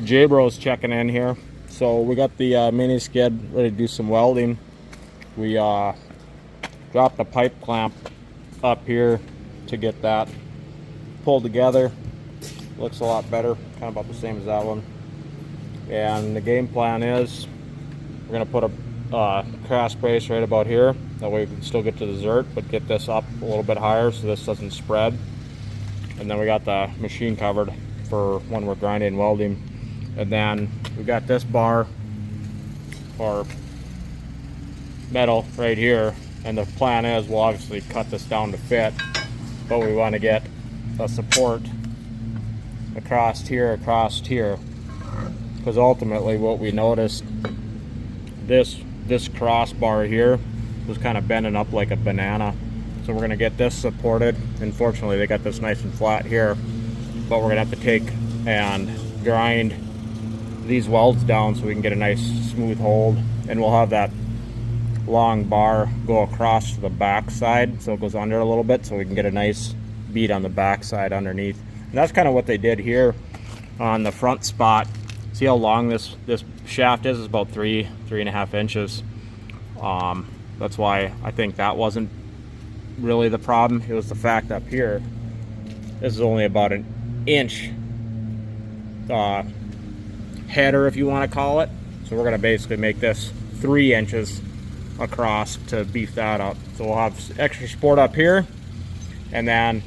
J-Bro's checking in here. So we got the mini skid ready to do some welding. We dropped a pipe clamp up here to get that pulled together. Looks a lot better, kind of about the same as that one. And the game plan is we're going to put a cross brace right about here. That way we can still get to the zert, but get this up a little bit higher so this doesn't spread. And then we got the machine covered for when we're grinding and welding. And then we got this bar or metal right here. And the plan is we'll obviously cut this down to fit, but we want to get a support across here, because ultimately what we noticed, this crossbar here was kind of bending up like a banana. So we're going to get this supported. Unfortunately they got this nice and flat here, but we're going to have to take and grind these welds down so we can get a nice smooth hold, and we'll have that long bar go across to the back side so it goes under a little bit so we can get a nice bead on the back side underneath. And that's kind of what they did here on the front spot. See how long this shaft is? It's about 3.5 inches. That's why I think that wasn't really the problem. It was the fact up here this is only about an inch header, if you want to call it. So we're going to basically make this 3 inches across to beef that up. So we'll have extra support up here and then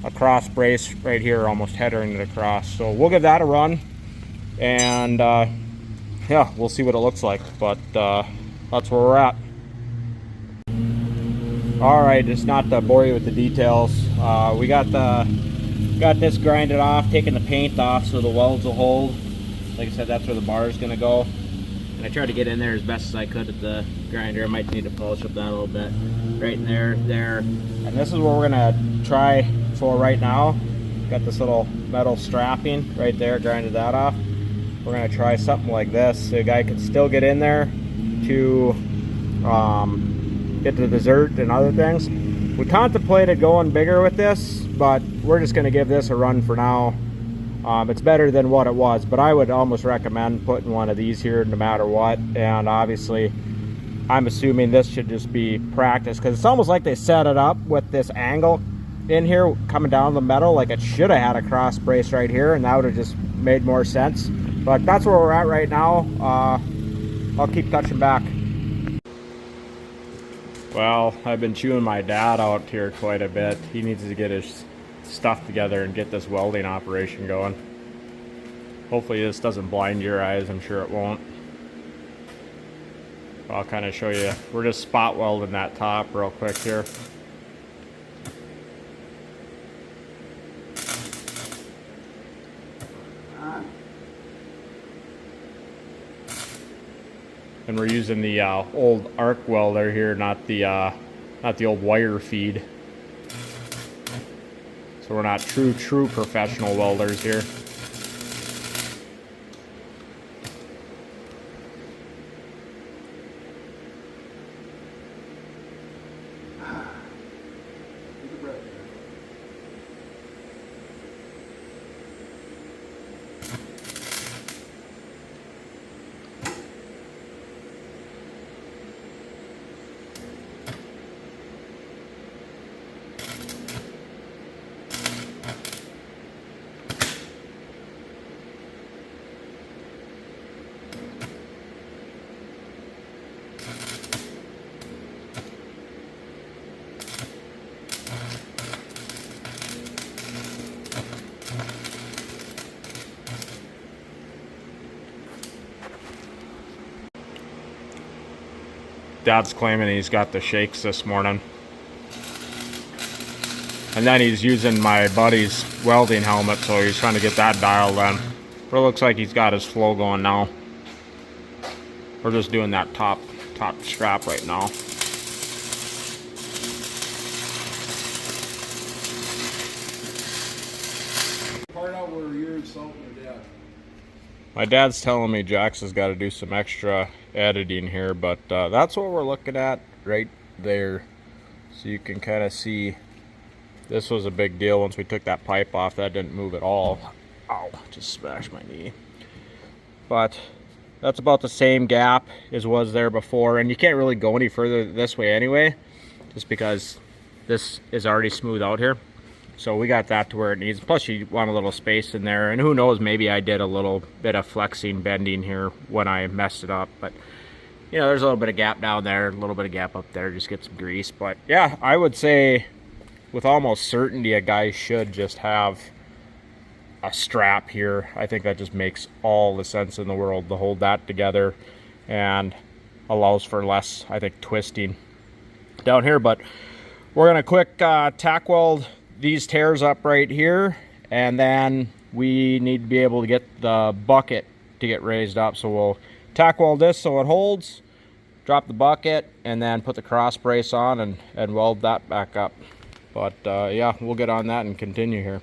a cross brace right here almost headering it across. So we'll give that a run, and yeah, we'll see what it looks like, but that's where we're at. All right, just not to bore you with the details, we got this grinded off, taking the paint off so the welds will hold. Like I said, that's where the bar is going to go. And I tried to get in there as best as I could at the grinder. I might need to polish up that a little bit. Right in there. And this is what we're going to try for right now. Got this little metal strapping right there, grinded that off. We're going to try something like this so the guy can still get in there to get to the zert and other things. We contemplated going bigger with this, but we're just going to give this a run for now. It's better than what it was, but I would almost recommend putting one of these here no matter what. And obviously I'm assuming this should just be practice, because it's almost like they set it up with this angle in here coming down the metal. Like it should have had a cross brace right here, and that would have just made more sense. But that's where we're at right now. I'll keep touching back. Well, I've been chewing my dad out here quite a bit. He needs to get his stuff together and get this welding operation going. Hopefully this doesn't blind your eyes. I'm sure it won't. I'll kind of show you. We're just spot welding that top real quick here. And we're using the old arc welder here, not the old wire feed. So we're not true professional welders here. Dad's claiming he's got the shakes this morning. And then he's using my buddy's welding helmet, so he's trying to get that dialed in. But it looks like he's got his flow going now. We're just doing that top strap right now. Part out where you're insulting your dad. My dad's telling me Jax has got to do some extra editing here, but that's what we're looking at right there. So you can kind of see this was a big deal once we took that pipe off. That didn't move at all. Ow, just smashed my knee. but that's about the same gap as was there before, and you can't really go any further this way anyway, just because this is already smooth out here. So we got that to where it needs. Plus you want a little space in there, and who knows, maybe I did a little bit of flexing, bending here when I messed it up. But you know, there's a little bit of gap down there, a little bit of gap up there, just get some grease. But yeah, I would say with almost certainty a guy should just have a strap here. I think that just makes all the sense in the world to hold that together, and allows for less, I think, twisting down here. But we're gonna quick tack weld these tears up right here, and then we need to be able to get the bucket to get raised up. So we'll tack weld this so it holds, drop the bucket, and then put the cross brace on and weld that back up. But yeah, we'll get on that and continue here.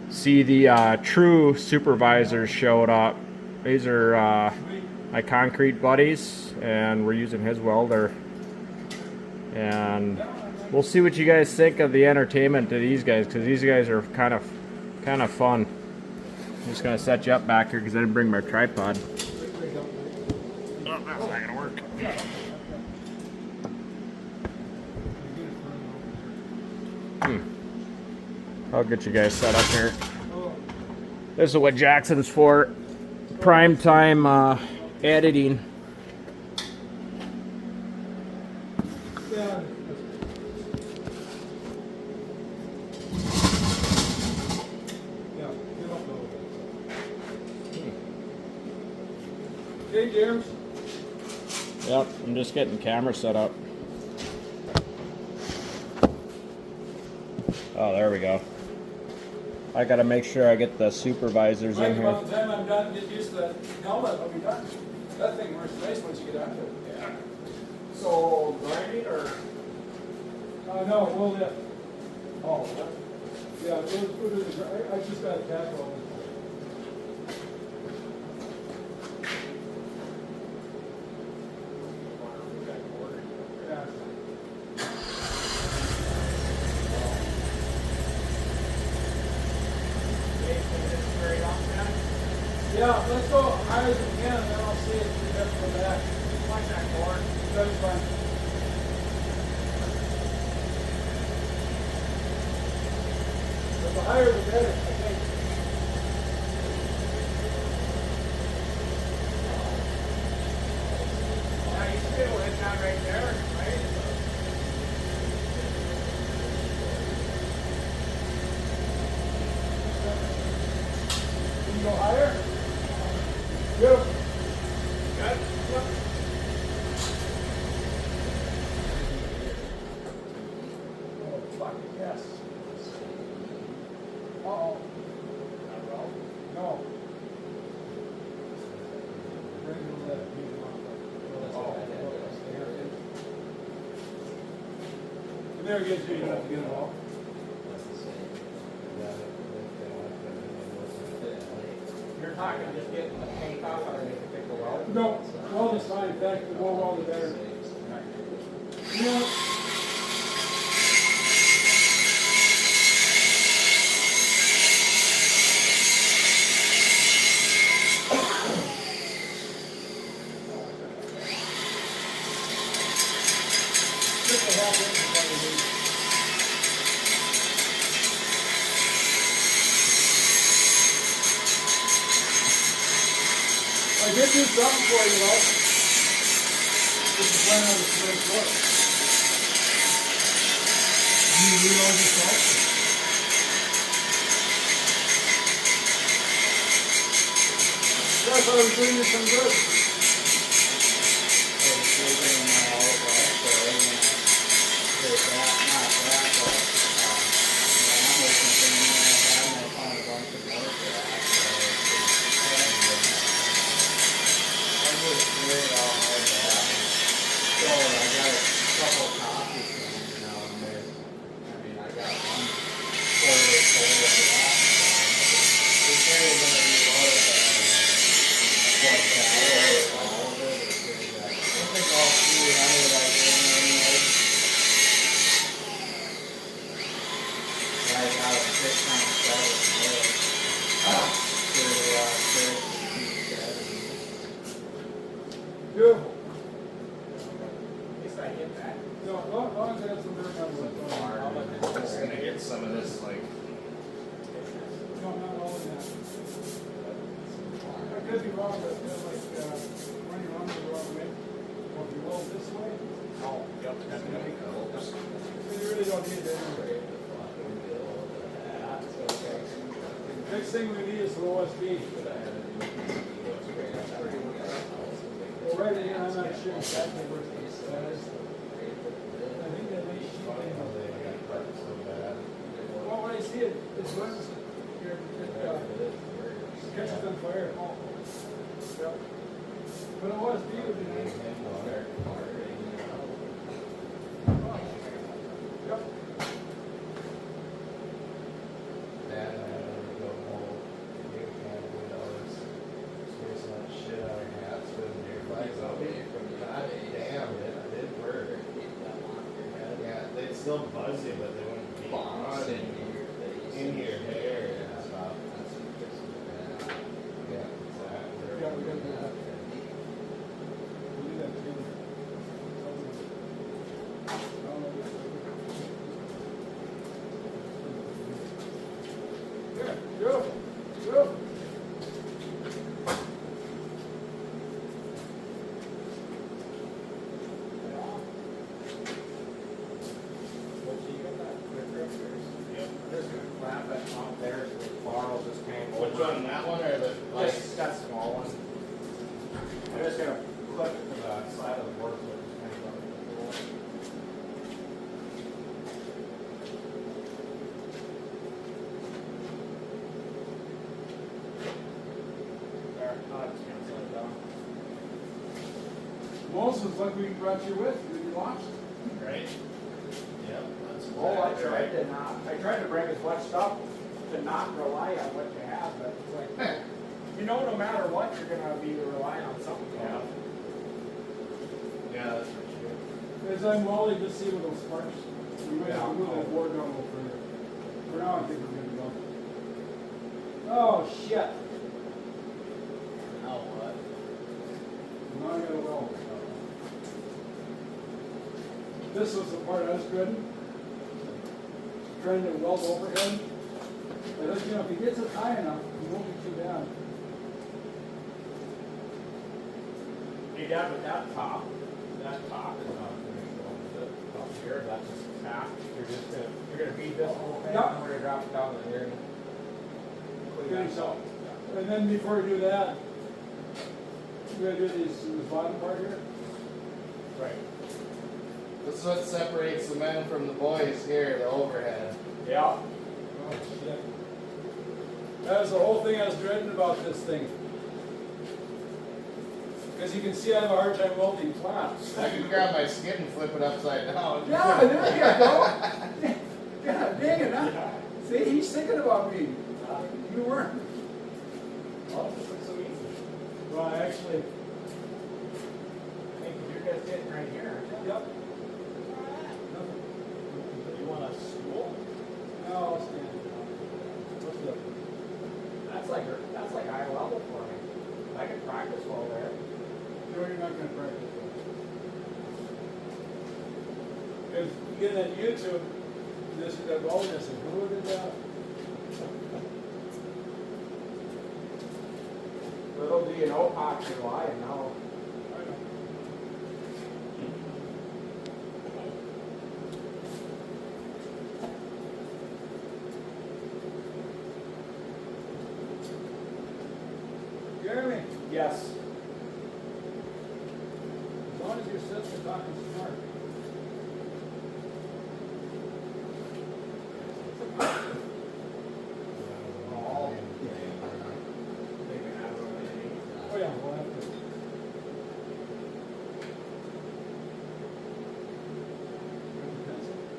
See, the true supervisors showed up. These are my concrete buddies, and we're using his welder. And we'll see what you guys think of the entertainment to these guys, because these guys are kind of fun. I'm just gonna set you up back here because I didn't bring my tripod. Oh, that's not gonna work. I'll get you guys set up here. This is what Jackson's for. Prime time editing. Hey, James. Yep, I'm just getting the camera set up. Oh, there we go. I gotta make sure I get the supervisors in here. By the time I'm done, get used to that helmet, I'll be done. That thing works nice once you get onto it. Yeah. So, grinding or? No, we'll lift. Oh, yeah, I just got a tackle on it. Yeah, let's go higher as we can, and then I'll see if we have to go back. Watch that board. That's fine. But the higher the better, I think. Now you see what it's not right there, right? Can you go higher? Beautiful. Good. Yep. Oh, fuck, yes. Uh-oh. No. There it is, so you don't have to get it all. You're talking just getting the paint off underneath the pickle weld? No, weld is fine. In fact, the more weld, the better. You know, just a half inch is what you need. I did do something for you, though. This is when I was doing work. You reload yourself? Yeah, I thought I was doing you some good. Like that. could be wrong, but when you're on the wrong way, or if you weld this way, Oh, yep, definitely. you really don't need it anyway. Next thing we need is the OSB. Well, right in, I'm not sure exactly where it says. I think that may sheet well, when I see it, it runs, it catches on fire. Yep. But OSB would be nice. Yep. Still buzzy, but they wouldn't be on in your hair and stuff. Yeah, exactly. Yeah, we're gonna do that. We'll do that too. Yeah, beautiful, beautiful. Which one, that one or the like? Just that small one. I'm just gonna clip it to the side of the board so it just hangs on the floor. There, now I just cancel it down. Moses, like we brought you with, did you watch? Right? Yep. That's Oh, I exactly tried right. to not, I tried to bring as much stuff to not rely on what you have, but it's like, you know, no matter what, you're gonna be relying on something. Yeah. Yeah, that's for sure. As I'm welding, just see with those sparks. We might have to move Yeah. that board down a little further. For now, I think we're good to go. Oh, shit. Now what? Now I gotta weld. This was the part I was good. Trying to weld overhead. But you know, if he gets it high enough, he won't be too bad. Hey, Dad, with that top is not finished going with it. Up here, that's just tacked. You're gonna beat this whole thing, Yep. and we're gonna drop it down to here. Finish up. And then before we do that, we're gonna do this bottom part here. Right. This is what separates the men from the boys here, the overhead. Yeah. Oh, shit. That was the whole thing I was dreading about this thing. Because you can see I have a hard time welding flat. I can grab my skid and flip it upside down. Yeah, there you go. Yeah, dang it, huh? See, he's thinking about me. You weren't. Well, this looks so easy. Well, actually, Hey, you're guys sitting right here, aren't you? yep. You want a stool? No, I'll stand. What's up? That's like high level for me. I can practice well there. No, you're not gonna practice that. Because you get on YouTube, this is that welding, I said, who did that? Little do you know, Pox, you're lying now. I know. Jeremy, Yes. as long as you're sitting and talking smart. Oh yeah, we'll have to.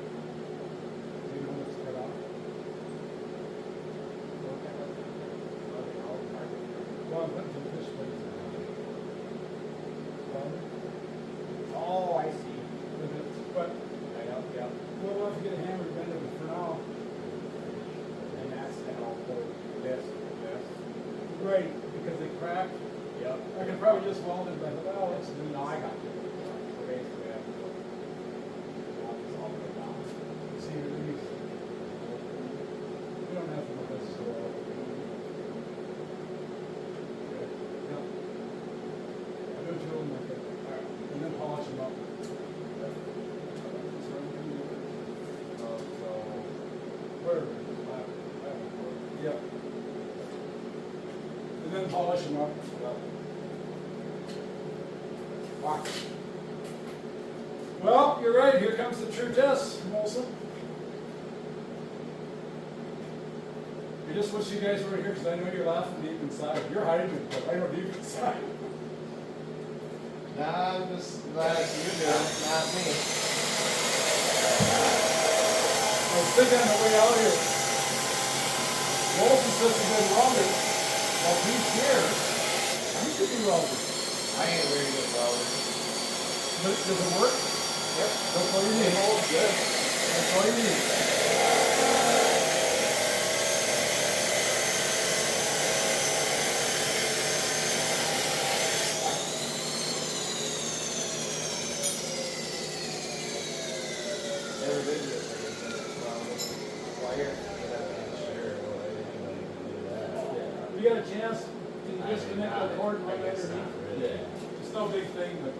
Do you know what's cut off? Well, I'm putting some fish plates in. Oh, I see. But Yeah. we'll have to get a hammer to bend it for now. And that's to help hold this with this. Right, because they crack. Yep. I could probably just weld it, but well, let's do No, I this. got you. So basically, I have to look all the way down. See, release. We don't have to go this slow. No, And then polish them up. Wow. Well, you're right. Here comes the true test, Molson. I just wish you guys were here because I know you're laughing deep inside. You're hiding it, but I know deep inside. Nah, I'm just glad you do it, not me. I was thinking on the way out here, Molson says he's been welder. Well, he's here. He could be welding. I ain't very good welder. But does it work? Yep. That's all you need. It holds good. That's all you need. Never been to a wire. I'm sure anybody can do that. If you got a chance, you can disconnect the cord and run I guess underneath. not really. It's no big thing, but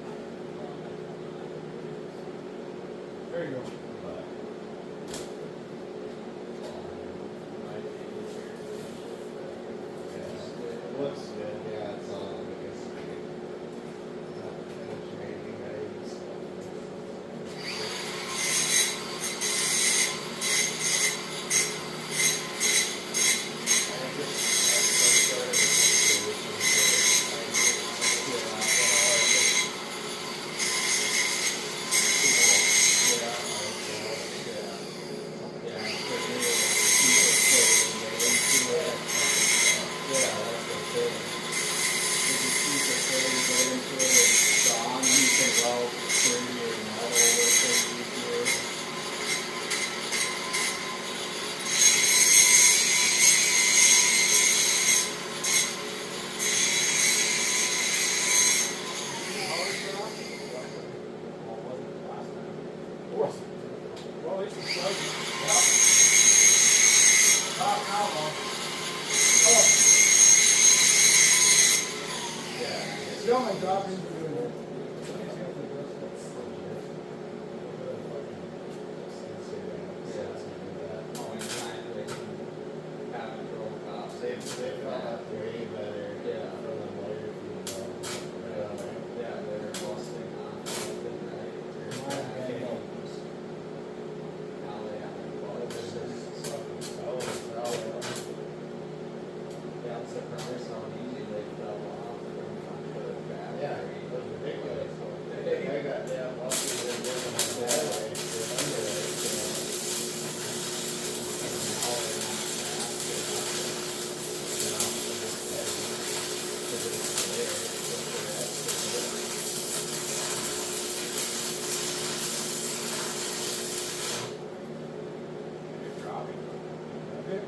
there you go. But might be easier. Yeah, it looks good. Yeah, it's on. I guess not finished or anything. I just Well, at least it's right. Yeah. Top now, though. Oh, still my job into doing it. They felt like way better. Yeah. For the later people. Yeah, they're busting off left and right. Now they have to bust. Yeah, I'm surprised how easy they fell off from the battery. Yeah, it was ridiculous. They got lucky they didn't have that way. Okay.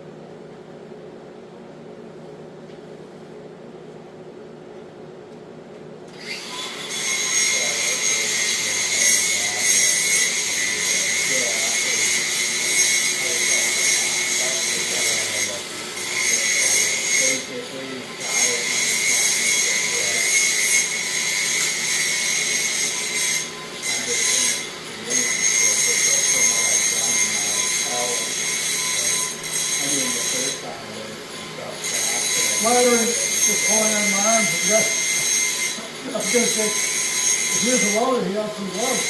Monitor was pulling on my arms and just, I was gonna say, if he was a welder, he has some gloves.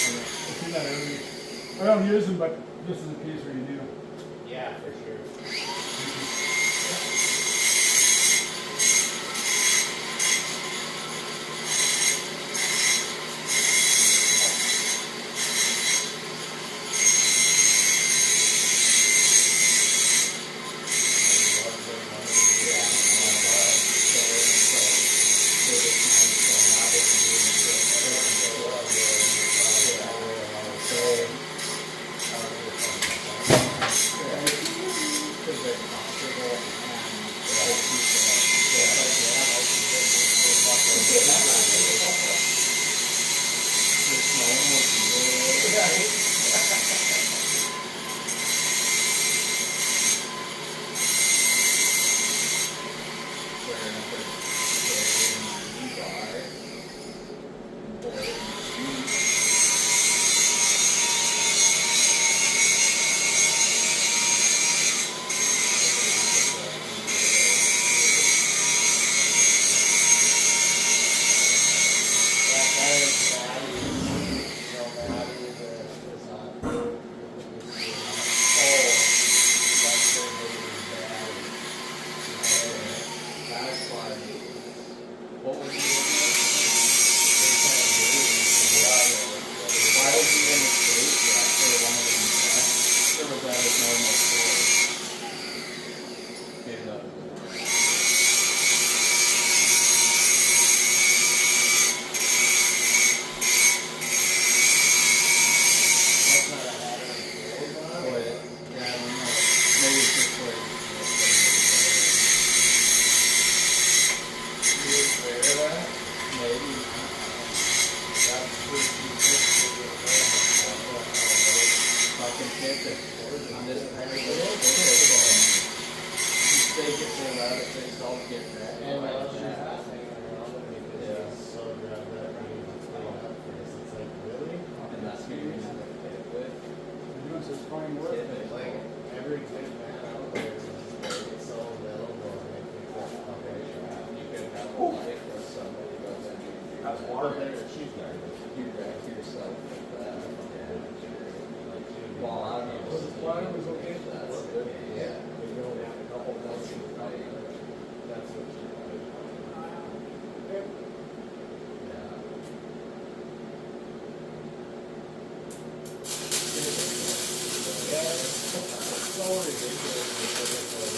I see that every, I don't use them, but this is a case where you do. Yeah, for sure. What was he in why was he in the state yet for one of them tests? Or was that his normal course? Gave up. That's not a habit. Boy, yeah, I don't know. Maybe it's just where you was aware of that? Maybe. That's pretty fucking shit that on this kind of little they get so loud that they all get that. And she's not hanging around with me because she's so glad that it's clean up for us. It's like, really? And that's who you're going to fit with. You're doing such fine work. Like, every good man out there is just like, so available and they think that's operation. You could have a life where somebody goes in and That's water. she's got it. You wreck yourself with that. Well, I don't know. The water was okay? That's good. Yeah. You only have a couple months to fight. That's what you want. Yeah. Yeah, it's so ridiculous.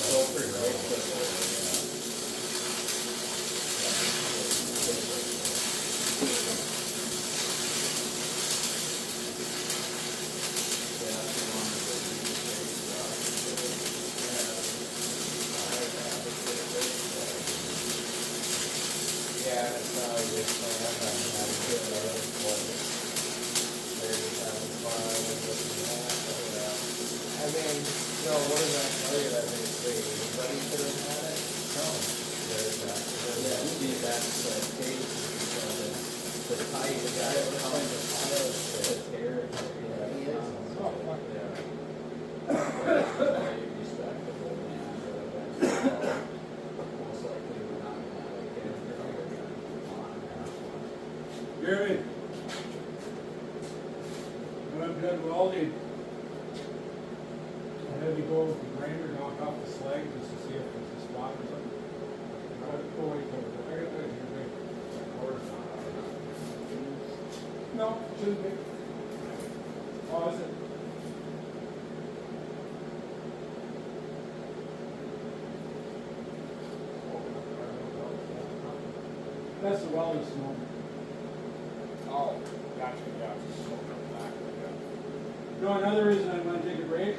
So pretty right. Yeah, it's not a good plan. I'm not good at it. They're just having fun and this and that. I mean, no, what does that tell you that basically anybody could have had it? No. There's that. That's the case because the tight, the guy that comes to file the tear, he is. Oh, fuck yeah. Respectable man, but most likely we're not gonna have a kid. Jeremy. When I'm done welding, I had to go with the grinder, knock off the slag just to see if there's a spot or something. I got to go away from it. I got that here. No, shouldn't be. Oh, is it? That's the welding smoke. Oh, gotcha, yeah, it's just smoking up back, yeah. No, another reason I'm going to take a break.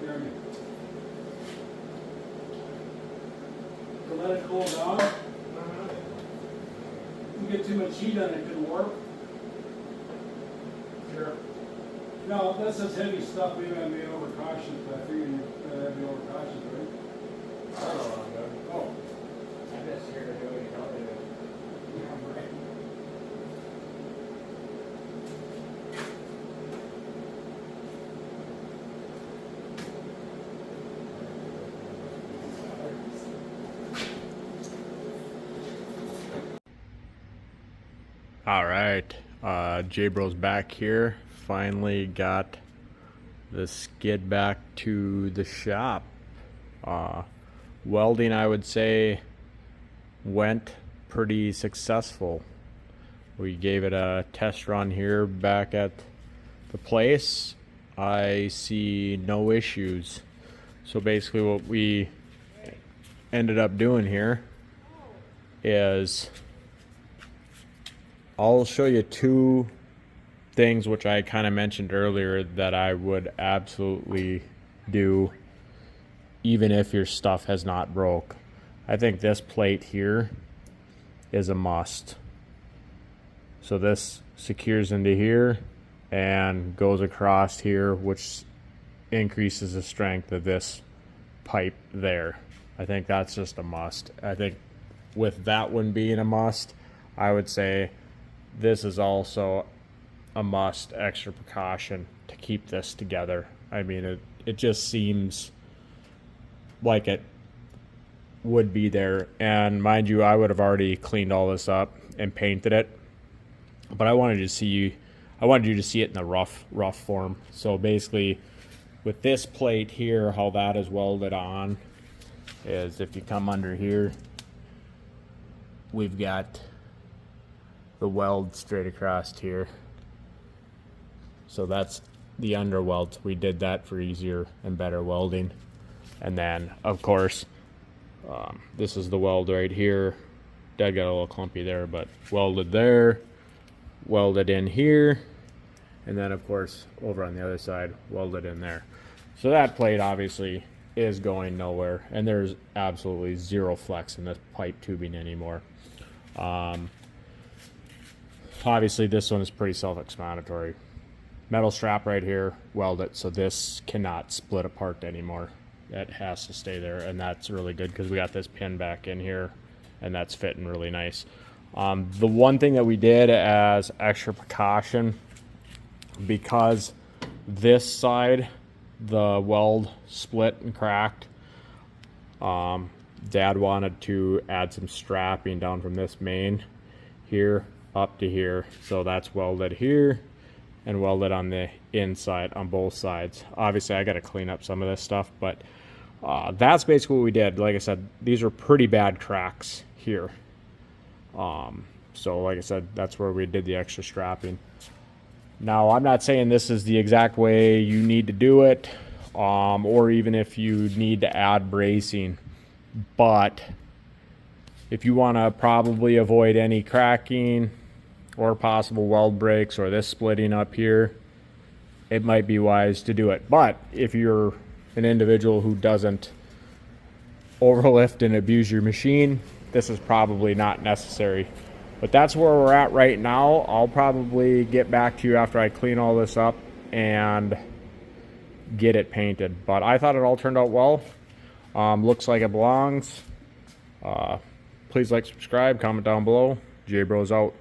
Jeremy. To let it cool down. You get too much heat on it, it could warp. Sure. No, that's just heavy stuff. Maybe I made overcautious, but I figured I'd be overcautious, right? I don't know what I'm doing. Oh. I'm just here to do what you know to do. Yeah, right. All right, J-Bro's back here. Finally got the skid back to the shop. Welding, I would say, went pretty successful. We gave it a test run here back at the place. I see no issues. So basically what we ended up doing here is I'll show you two things which I kind of mentioned earlier that I would absolutely do even if your stuff has not broke. I think this plate here is a must. So this secures into here and goes across here, which increases the strength of this pipe there. I think that's just a must. I think with that one being a must, I would say this is also a must, extra precaution to keep this together. I mean, it just seems like it would be there. And mind you, I would have already cleaned all this up and painted it, but I wanted you to see it in the rough form. So basically with this plate here, how that is welded on is if you come under here, we've got the weld straight across here. So that's the under weld. We did that for easier and better welding. And then, of course, this is the weld right here. Dad got a little clumpy there, but welded there, welded in here, and then, of course, over on the other side, welded in there. So that plate obviously is going nowhere, and there's absolutely zero flex in this pipe tubing anymore. Obviously, this one is pretty self-explanatory. Metal strap right here, weld it, so this cannot split apart anymore. It has to stay there, and that's really good because we got this pin back in here, and that's fitting really nice. The one thing that we did as extra precaution, because this side, the weld split and cracked, Dad wanted to add some strapping down from this main here up to here. So that's welded here and welded on the inside on both sides. Obviously I got to clean up some of this stuff, but that's basically what we did. Like I said, these are pretty bad cracks here. So like I said, that's where we did the extra strapping. Now, I'm not saying this is the exact way you need to do it, or even if you need to add bracing, but if you want to probably avoid any cracking or possible weld breaks or this splitting up here, it might be wise to do it. But if you're an individual who doesn't overlift and abuse your machine, this is probably not necessary. But that's where we're at right now. I'll probably get back to you after I clean all this up and get it painted. But I thought it all turned out well. Looks like it belongs. Please like, subscribe, comment down below. J Bros out.